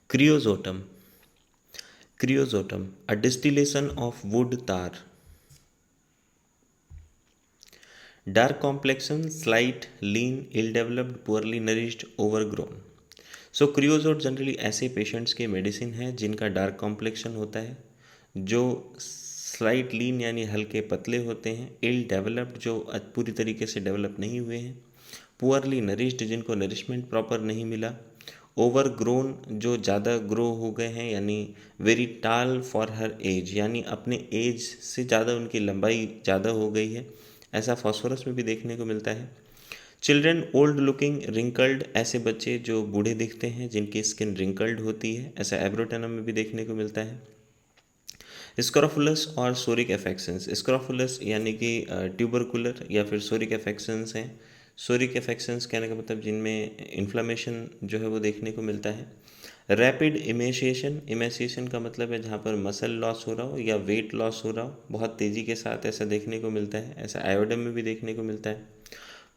Creosotum. Creosotum, a distillation of wood tar. Dark complexion, slight, lean, ill-developed, poorly nourished, overgrown. So creosote generally ऐसे patients के medicine है जिनका dark complexion होता है, जो slight लीन यानी हल्के पतले होते हैं, इल डेवलप्ड जो पूरी तरीके से डेवलप नहीं हुए हैं, पुअरली नरिश्ड जिनको नरिशमेंट प्रॉपर नहीं मिला, ओवर ग्रोन जो ज़्यादा ग्रो हो गए हैं यानी वेरी टाल फॉर हर एज यानी अपने एज से ज़्यादा उनकी लंबाई ज़्यादा हो गई है, ऐसा फॉस्फोरस में भी देखने को मिलता है। चिल्ड्रन ओल्ड लुकिंग रिंकल्ड, ऐसे बच्चे जो बूढ़े दिखते हैं जिनकी स्किन रिंकल्ड होती है, ऐसा एब्रोटेनम में भी देखने को मिलता है। स्क्रोफुलस और सोरिक एफेक्शंस, स्क्रोफुलस यानी कि ट्यूबरकुलर या फिर सोरिक एफेक्शंस हैं। सोरिक एफेक्शंस कहने का मतलब जिनमें इन्फ्लामेशन जो है वो देखने को मिलता है। रैपिड इमेशिएशन, इमेशिएशन का मतलब है जहाँ पर मसल लॉस हो रहा हो या वेट लॉस हो रहा हो बहुत तेज़ी के साथ, ऐसा देखने को मिलता है, ऐसा आयोडम में भी देखने को मिलता है।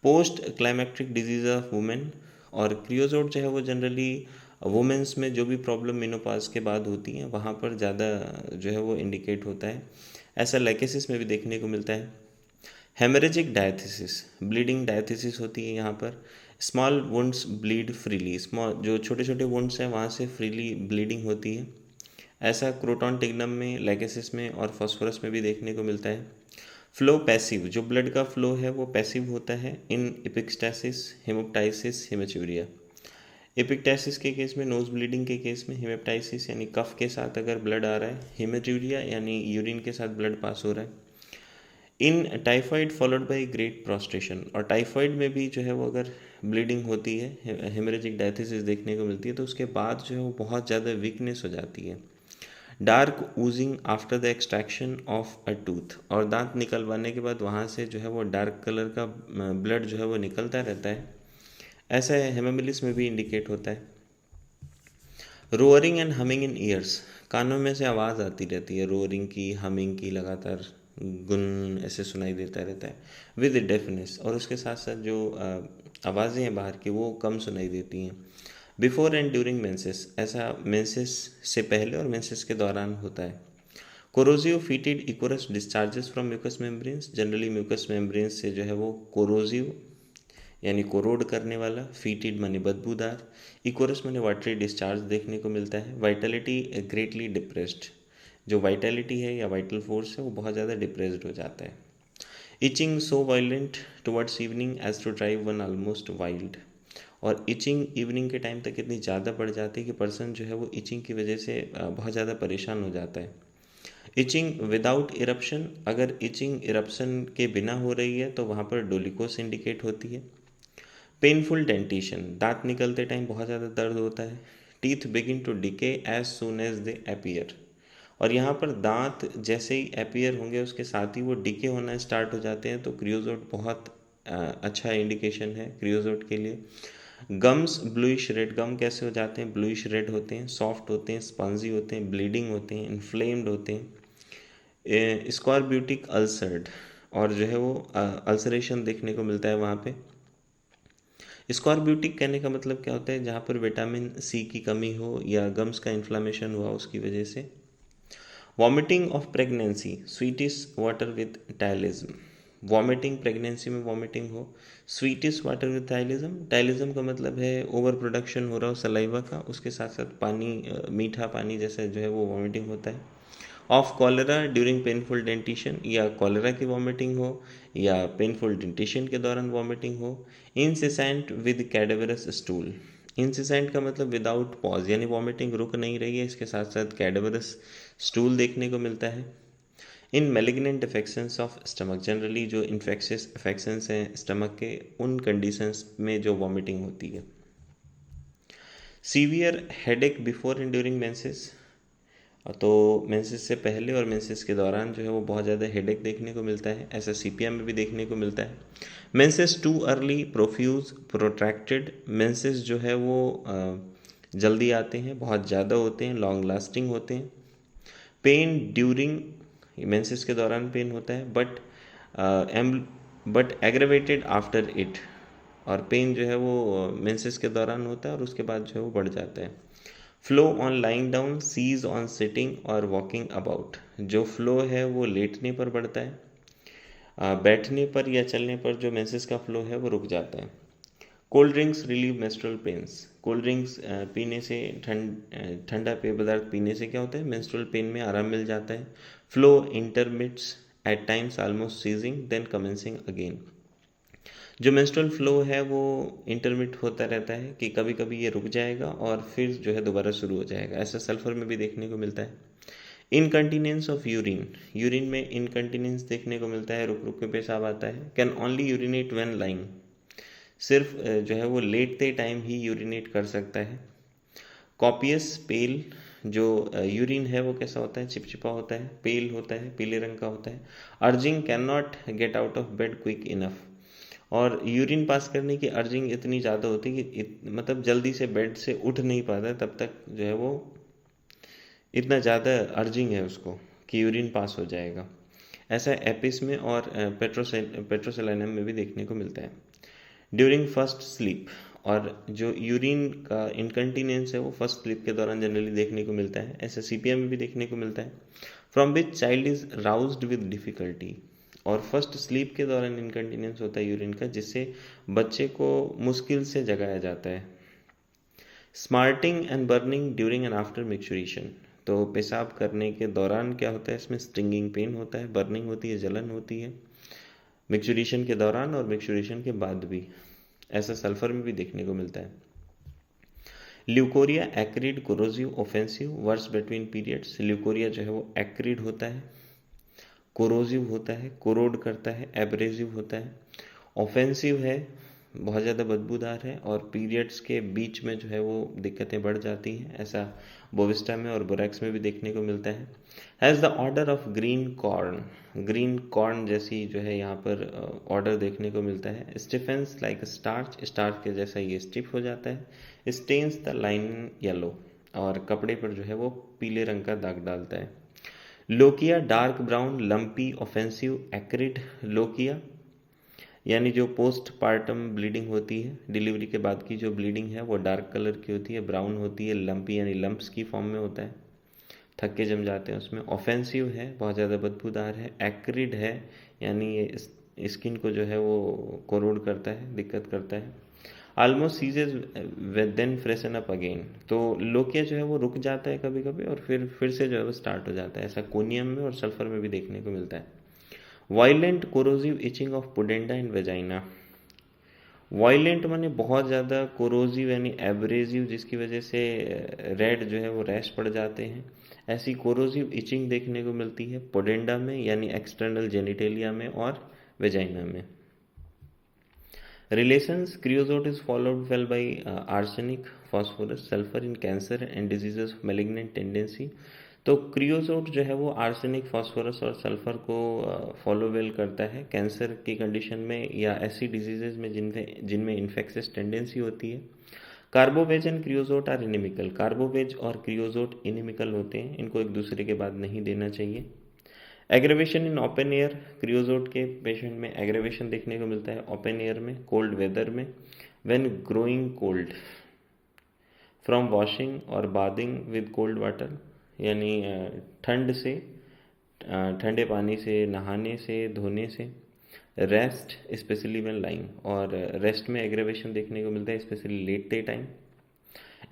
पोस्ट क्लाइमेक्ट्रिक डिजीज ऑफ वुमेन, और क्रियोजोट जो है वो जनरली वुमेंस में जो भी प्रॉब्लम मेनोपॉज के बाद होती हैं वहाँ पर ज़्यादा जो है वो इंडिकेट होता है, ऐसा लाइकेसिस में भी देखने को मिलता है। हेमरेजिक डायथिसिस, ब्लीडिंग डायथिसिस होती है यहाँ पर। Small wounds bleed freely, small जो छोटे छोटे वुंड्स हैं वहाँ से फ्रीली ब्लीडिंग होती है, ऐसा क्रोटॉन टिग्नम में, लाइकेसिस में और फॉस्फोरस में भी देखने को मिलता है। फ्लो पैसिव, जो ब्लड का फ्लो है वो पैसिव होता है इन एपिक्टासिस, हेमोप्टाइसिस, हेमेचूरिया। एपिक्टासिस के केस में, नोज ब्लीडिंग के केस में, हेमेप्टाइसिस यानी कफ के साथ अगर ब्लड आ रहा है, हेमेचूरिया यानी यूरिन के साथ ब्लड पास हो रहा है। In typhoid followed by great prostration, और टाइफाइड में भी जो है वो अगर ब्लीडिंग होती है, हेमरेजिक डायथिसिस देखने को मिलती है, तो उसके बाद जो है वो बहुत ज़्यादा वीकनेस हो जाती है। Dark oozing after the extraction of a tooth, और दांत निकलवाने के बाद वहाँ से जो है वो डार्क कलर का ब्लड जो है वो निकलता रहता है, ऐसा हेमामिलिस में भी इंडिकेट होता है। Roaring and humming in years, कानों में से आवाज़ आती रहती है, रोअरिंग की, हमिंग की, लगातार गुन ऐसे सुनाई देता रहता है विद डेफनेस, और उसके साथ साथ जो आवाज़ें हैं बाहर की वो कम सुनाई देती हैं। बिफोर एंड ड्यूरिंग मेंसेस, ऐसा मेंसेस से पहले और मेंसेस के दौरान होता है। Corrosive fetid ichorous discharges from mucus membranes, generally mucus membranes से जो है वो कोरोजिव यानी कोरोड करने वाला, फीटिड माने बदबूदार, इकोरस माने वाटरी डिस्चार्ज देखने को मिलता है। वाइटलिटी ग्रेटली डिप्रेस्ड, जो वाइटलिटी है या वाइटल फोर्स है वो बहुत ज़्यादा डिप्रेस्ड हो जाता है। Itching so violent towards evening as to drive one almost wild, और इचिंग इवनिंग के टाइम तक इतनी ज़्यादा बढ़ जाती है कि पर्सन जो है वो इचिंग की वजह से बहुत ज़्यादा परेशान हो जाता है। इचिंग विदाउट इरप्शन, अगर इचिंग इरप्शन के बिना हो रही है तो वहाँ पर डोलिकोस इंडिकेट होती है। पेनफुल डेंटिशन, दांत निकलते टाइम बहुत ज़्यादा दर्द होता है। Teeth begin to decay as soon as they appear, और यहाँ पर दांत जैसे ही अपीयर होंगे उसके साथ ही वो डिके होना स्टार्ट हो जाते हैं, तो क्रियोजोट बहुत अच्छा इंडिकेशन है क्रियोजोट के लिए। गम्स ब्लूइश रेड, गम कैसे हो जाते हैं, ब्लूइश रेड होते हैं, सॉफ्ट होते हैं, स्पंजी होते हैं, ब्लीडिंग होते हैं, इन्फ्लेम्ड होते हैं। स्कॉर्ब्यूटिक अल्सर्ड, और जो है वो अल्सरेशन देखने को मिलता है वहाँ पे। स्कॉर्ब्यूटिक कहने का मतलब क्या होता है, जहाँ पर विटामिन सी की कमी हो या गम्स का इन्फ्लामेशन हुआ उसकी वजह से। Vomiting of pregnancy, sweetish water with ptyalism, vomiting pregnancy में वॉमिटिंग हो, sweetish water with ptyalism, ptyalism का मतलब है ओवर प्रोडक्शन हो रहा हो सलाइवा का, उसके साथ साथ पानी मीठा पानी जैसा जो है वो वॉमिटिंग होता है। Of cholera during painful dentition, या कॉलेरा की वॉमिटिंग हो या पेनफुल डेंटिशन के दौरान वॉमिटिंग हो। इंसिसेंट विद कैडेवरस स्टूल, इंसिसेंट का मतलब विदाउट पॉज यानी वॉमिटिंग रुक नहीं रही है, इसके साथ साथ कैडेवरस स्टूल देखने को मिलता है। In malignant affections of stomach, generally जो इन्फेक्शियस अफेक्शंस हैं स्टमक के, उन कंडीशंस में जो वॉमिटिंग होती है। Severe headache before and during menses, तो मेंसेस से पहले और मेंसेस के दौरान जो है वो बहुत ज़्यादा हेडेक देखने को मिलता है, ऐसा सीपीएम में भी देखने को मिलता है। Menses too early, profuse, protracted, menses जो है वो जल्दी आते हैं, बहुत ज़्यादा होते हैं, लॉन्ग लास्टिंग होते हैं। पेन ड्यूरिंग, मेंसेस के दौरान पेन होता है बट एग्रेवेटेड आफ्टर इट, और पेन जो है वो मेंसेस के दौरान होता है और उसके बाद जो है वो बढ़ जाता है। Flow on lying down, ceases on sitting और वॉकिंग अबाउट। जो फ्लो है वो लेटने पर बढ़ता है, बैठने पर या चलने पर जो मेंसेस का फ्लो है वो रुक जाता है। Cold drinks relieve menstrual pains. Cold drinks पीने से, ठंडा पेय पदार्थ पीने से क्या होता है, मेंस्ट्रुअल पेन में आराम मिल जाता है। Flow intermits at times almost ceasing then commencing again. जो मेंस्ट्रुअल फ्लो है वो इंटरमिट होता रहता है कि कभी कभी ये रुक जाएगा और फिर जो है दोबारा शुरू हो जाएगा। ऐसा सल्फर में भी देखने को मिलता है। इनकंटिनेंस ऑफ यूरिन, यूरिन में इनकंटिनेंस देखने को मिलता है, रुक रुक के पेशाब आता है। Can only urinate when lying, सिर्फ जो है वो लेटते टाइम ही यूरिनेट कर सकता है। कॉपियस पेल, जो यूरिन है वो कैसा होता है, चिपचिपा होता है, पेल होता है, पीले रंग का होता है। Urging can not get out of bed quick enough, और यूरिन पास करने की अर्जिंग इतनी ज़्यादा होती है कि मतलब जल्दी से बेड से उठ नहीं पाता, तब तक जो है वो इतना ज़्यादा अर्जिंग है उसको कि यूरिन पास हो जाएगा। ऐसा एपिस में और पेट्रोसेलिनम में भी देखने को मिलता है। ड्यूरिंग फर्स्ट स्लीप, और जो यूरिन का इनकंटिनेंस है वो फर्स्ट स्लीप के दौरान जनरली देखने को मिलता है। ऐसा सीपीएम में भी देखने को मिलता है। From which child is roused with difficulty, और फर्स्ट स्लीप के दौरान इनकंटिनेंस होता है यूरिन का, जिससे बच्चे को मुश्किल से जगाया जाता है। Smarting and burning during and after micturition, तो पेशाब करने के दौरान क्या होता है, इसमें स्टिंगिंग पेन होता है, बर्निंग होती है, जलन होती है मिक्सचुरेशन के दौरान और मिक्सचुरेशन के बाद भी। ऐसा सल्फर में भी देखने को मिलता है। Leucorrhoea acrid, corrosive, offensive, worse between periods. Leucorrhoea जो है वो एक्रिड होता है, कोरोजिव होता है, कोरोड करता है, एब्रेजिव होता है, ऑफेंसिव है, बहुत ज़्यादा बदबूदार है, और पीरियड्स के बीच में जो है वो दिक्कतें बढ़ जाती हैं। ऐसा बोविस्टा में और बोरैक्स में भी देखने को मिलता है। Has the order of green corn, green corn जैसी जो है यहाँ पर ऑर्डर देखने को मिलता है। स्टिफेंस लाइक स्टार्च, स्टार्च के जैसा ये स्टिफ हो जाता है। स्टेन्स द लाइन येलो, और कपड़े पर जो है वो पीले रंग का दाग डालता है। Lochia dark brown, lumpy, offensive, acrid. Lochia यानी जो पोस्ट पार्टम ब्लीडिंग होती है, डिलीवरी के बाद की जो ब्लीडिंग है वो डार्क कलर की होती है, ब्राउन होती है, लंपी यानी लंप्स की फॉर्म में होता है, थक्के जम जाते हैं उसमें। ऑफेंसिव है, बहुत ज़्यादा बदबूदार है। एक्रिड है यानी ये स्किन को जो है वो कोरोड करता है, दिक्कत करता है। Almost ceases then freshens up again, तो लोकिया जो है वो रुक जाता है कभी कभी और फिर से जो है वो स्टार्ट हो जाता है। ऐसा कोनियम में और सल्फर में भी देखने को मिलता है। Violent corrosive itching of pudenda and vagina. Violent माने बहुत ज़्यादा, कोरोजिव यानी एब्रेजिव, जिसकी वजह से रेड जो है वो रैश पड़ जाते हैं। ऐसी कोरोजिव इचिंग देखने को मिलती है पुडेंडा में यानी एक्सटर्नल जेनिटेलिया में और वेजाइना में। Relations, creosote is followed well by arsenic, phosphorus, sulfur in cancer and diseases of malignant tendency। तो क्रियोजोट जो है वो आर्सेनिक, फास्फोरस और सल्फर को फॉलो वेल करता है कैंसर की कंडीशन में या ऐसी डिजीजेज में जिनमें इन्फेक्शियस टेंडेंसी होती है। Carbo veg and creosote are inimical, carbo veg और क्रियोजोट इनिमिकल होते हैं, इनको एक दूसरे के बाद नहीं देना चाहिए। Aggravation in open air, creosote के पेशेंट में एग्रेवेशन देखने को मिलता है ओपन एयर में, कोल्ड वेदर में, when growing cold, from washing और बादिंग विद कोल्ड वाटर, यानी ठंड से, ठंडे पानी से नहाने से, धोने से। रेस्ट स्पेशली व्हेन लाइंग, और रेस्ट में एग्रेवेशन देखने को मिलता है स्पेशली लेटते time.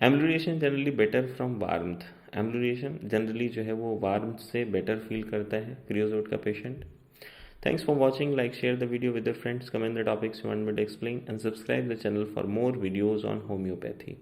Ambulation generally better from warmth, ambulation generally जो है वो वार्मथ से बेटर फील करता है क्रियोजोट का patient. Thanks for watching. Like, share the video with your friends, comment the topics you want me to explain, and subscribe the channel for more videos on homeopathy.